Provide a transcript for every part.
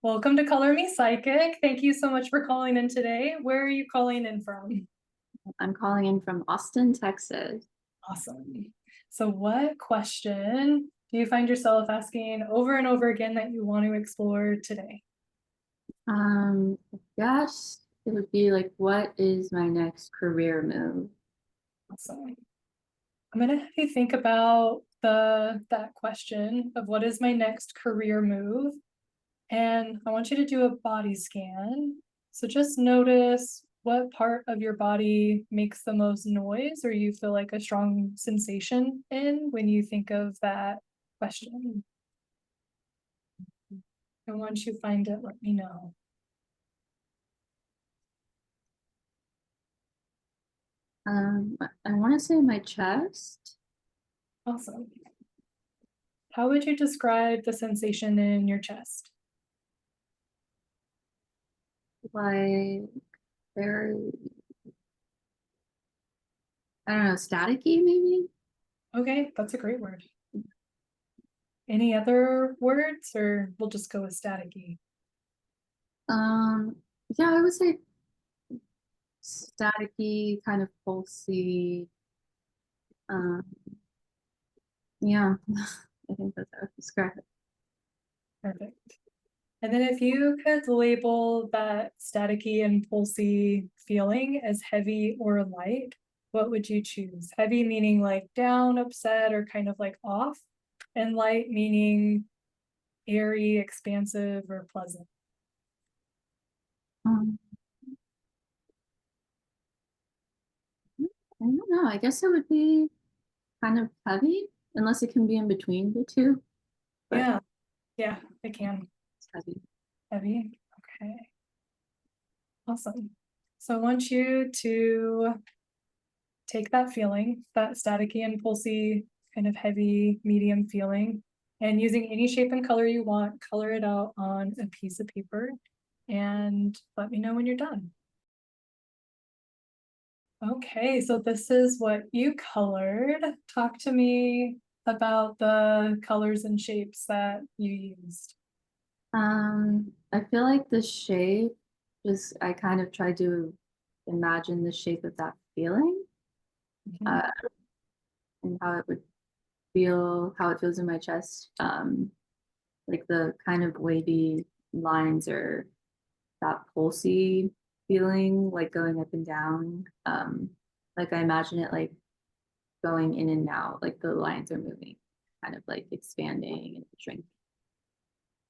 Welcome to Color Me Psychic. Thank you so much for calling in today. Where are you calling in from? I'm calling in from Austin, Texas. Awesome. So, what question do you find yourself asking over and over again that you want to explore today? I guess it would be like, what is my next career move? Awesome. I'm gonna have you think about that question of what is my next career move, and I want you to do a body scan. So just notice what part of your body makes the most noise or you feel like a strong sensation in when you think of that question. And once you find it, let me know. I want to say my chest, Awesome. How would you describe the sensation in your chest? like very, I don't know, staticky maybe. Okay, that's a great word. Any other words, or we'll just go with staticky? Um, yeah, I would say staticky, kind of pulsy. Um, yeah, I think that's how I would describe it. Perfect. And then if you could label that staticky and pulsy feeling as heavy or light, what would you choose? Heavy meaning like down, upset, or kind of like off, and light meaning airy, expansive, or pleasant. Um, I don't know. I guess it would be kind of heavy, unless it can be in between the two, but Yeah, yeah, it can. it's heavy. Heavy. Okay, awesome. So I want you to take that feeling, that staticky and pulsy, kind of heavy, medium feeling, and using any shape and color you want, color it out on a piece of paper and let me know when you're done. Okay, so this is what you colored. Talk to me about the colors and shapes that you used. I feel like the shape is, I kind of tried to imagine the shape of that feeling, Mhm. uh, and how it would feel, how it feels in my chest. Like the kind of wavy lines or that pulsy feeling, like going up and down. Like I imagine it like going in and out, like the lines are moving, kind of like expanding and shrinking.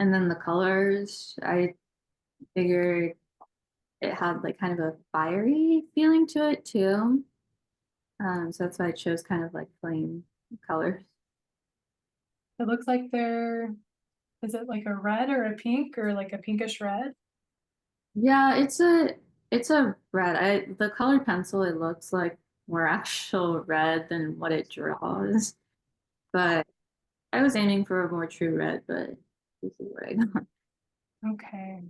And then the colors, I figured it had like kind of a fiery feeling to it too. So that's why I chose kind of like flame colors. It looks like is it like a red or a pink or like a pinkish red? Yeah, it's a red. The colored pencil, it looks like more actual red than what it draws. But I was aiming for a more true red, but this is what I got. Okay.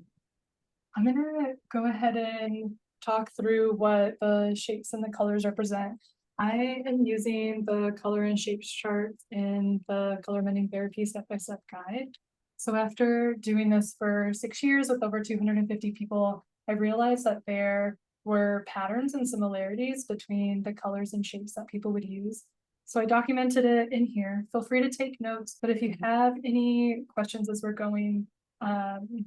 I'm gonna go ahead and talk through what the shapes and the colors represent. I am using the color and shapes chart in the Color Mending Therapy step-by-step guide. So after doing this for 6 years with over 250 people, I realized that there were patterns and similarities between the colors and shapes that people would use. So I documented it in here. Feel free to take notes, but if you have any questions as we're going, um,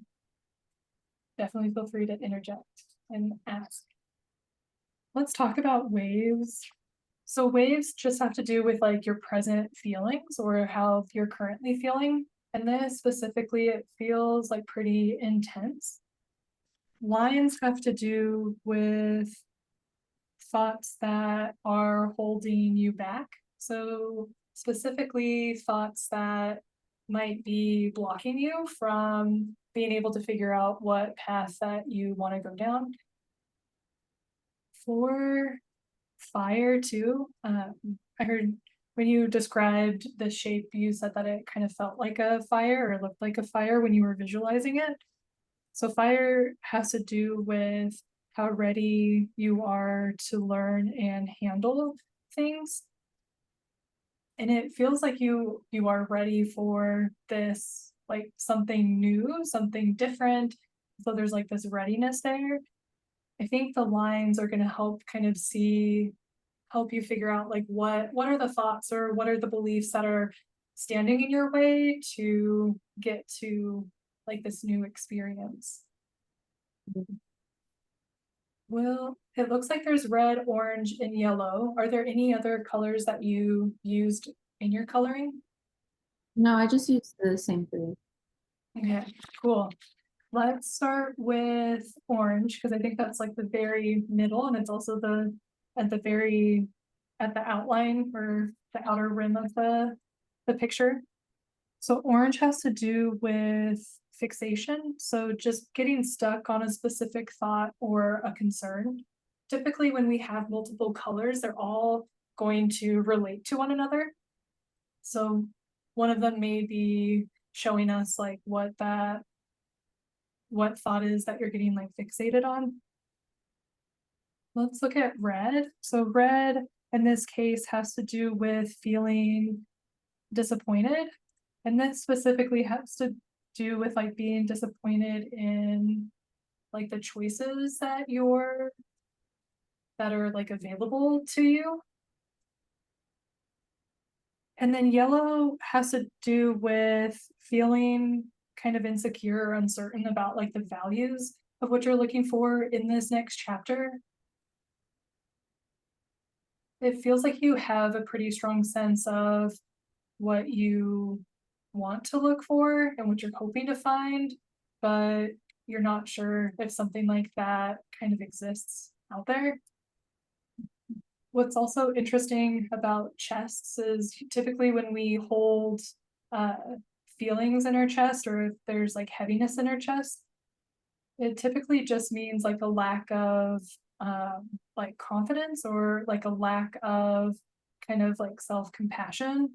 definitely feel free to interject and ask. Let's talk about waves. So waves just have to do with like your present feelings or how you're currently feeling. And then specifically, it feels like pretty intense. Lines have to do with thoughts that are holding you back. So specifically thoughts that might be blocking you from being able to figure out what path that you want to go down. For fire too, I heard when you described the shape, you said that it kind of felt like a fire or looked like a fire when you were visualizing it. So fire has to do with how ready you are to learn and handle things. And it feels like you are ready for this like something new, something different. So there's like this readiness there. I think the lines are going to help kind of help you figure out like what are the thoughts or what are the beliefs that are standing in your way to get to like this new experience. Well, it looks like there's red, orange, and yellow. Are there any other colors that you used in your coloring? No, I just used the same three. Okay, cool. Let's start with orange because I think that's like the very middle and it's also the at the very at the outline or the outer rim of the picture. So orange has to do with fixation. So just getting stuck on a specific thought or a concern. Typically, when we have multiple colors, they're all going to relate to one another. So one of them may be showing us like what thought is that you're getting like fixated on. Let's look at red. So red in this case has to do with feeling disappointed. And this specifically has to do with like being disappointed in like the choices that are like available to you. And then yellow has to do with feeling kind of insecure or uncertain about like the values of what you're looking for in this next chapter. It feels like you have a pretty strong sense of what you want to look for and what you're hoping to find, but you're not sure if something like that kind of exists out there. What's also interesting about chests is typically when we hold uh, feelings in our chest or if there's like heaviness in our chest, it typically just means like a lack of like confidence or like a lack of kind of like self-compassion.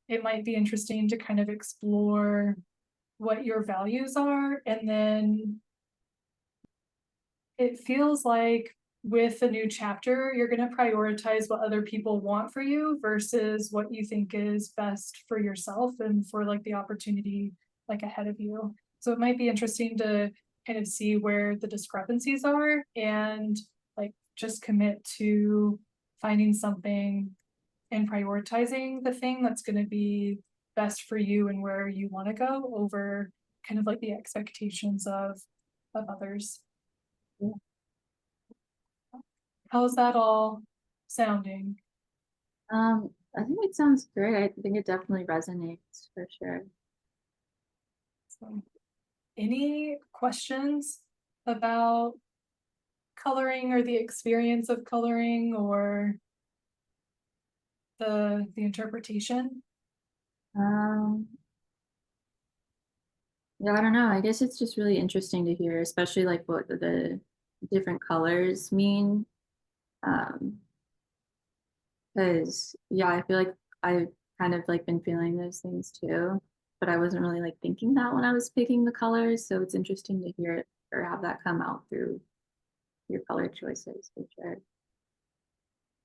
It might be interesting to kind of explore what your values are. And then it feels like with a new chapter, you're going to prioritize what other people want for you versus what you think is best for yourself and for like the opportunity like ahead of you. So it might be interesting to kind of see where the discrepancies are and like just commit to finding something and prioritizing the thing that's going to be best for you and where you want to go over kind of like the expectations of others. Yeah. How's that all sounding? I think it sounds great. I think it definitely resonates for sure. So, any questions about coloring or the experience of coloring or the interpretation? Um, yeah, I don't know. I guess it's just really interesting to hear, especially like what the different colors mean. Um, because yeah, I feel like I kind of like been feeling those things too, but I wasn't really like thinking that when I was picking the colors. So it's interesting to hear it or have that come out through your color choices for sure.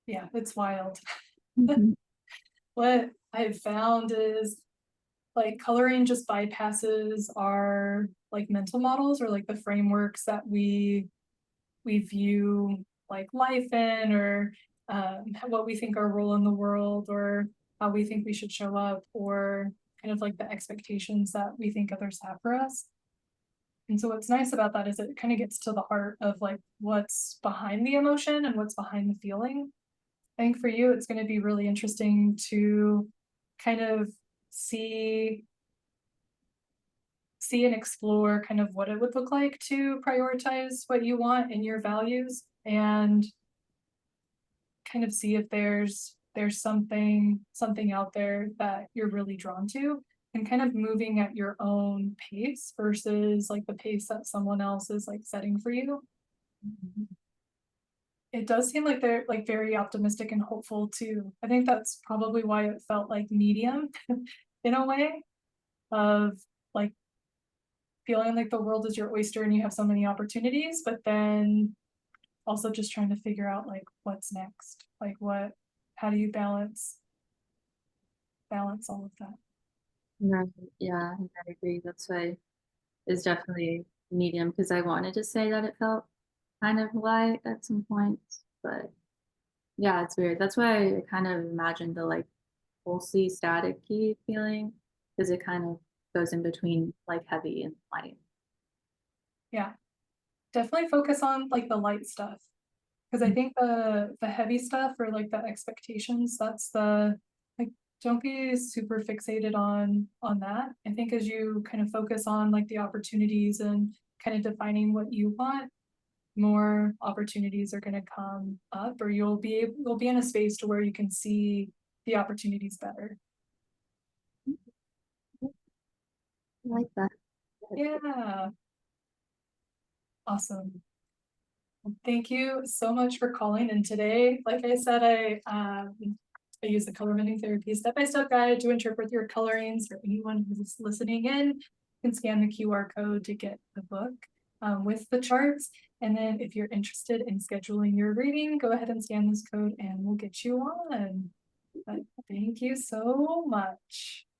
Yeah, it's wild. Mhm. What I've found is like coloring just bypasses our like mental models or like the frameworks that we view like life in or what we think our role in the world or how we think we should show up or kind of like the expectations that we think others have for us. And so what's nice about that is it kind of gets to the heart of like what's behind the emotion and what's behind the feeling. I think for you, it's going to be really interesting to kind of see and explore kind of what it would look like to prioritize what you want and your values and kind of see if there's something out there that you're really drawn to and kind of moving at your own pace versus like the pace that someone else is like setting for you. It does seem like they're like very optimistic and hopeful too. I think that's probably why it felt like medium in a way of like feeling like the world is your oyster and you have so many opportunities, but then also just trying to figure out like what's next, like how do you balance all of that. Right. Yeah, I agree. That's why it's definitely medium because I wanted to say that it felt kind of light at some points, but yeah, it's weird. That's why I kind of imagined the like pulsy staticky feeling because it kind of goes in between like heavy and light. Yeah, definitely focus on like the light stuff. Cause I think the heavy stuff or like the expectations, that's the like, don't be super fixated on that. I think as you kind of focus on like the opportunities and kind of defining what you want, more opportunities are gonna come up, or you'll be in a space to where you can see the opportunities better. I like that. Yeah, awesome. Thank you so much for calling in today. Like I said, I use the color mending therapy step-by-step guide to interpret your colorings for anyone who's listening in. You can scan the QR code to get the book with the charts. And then if you're interested in scheduling your reading, go ahead and scan this code and we'll get you on. But thank you so much.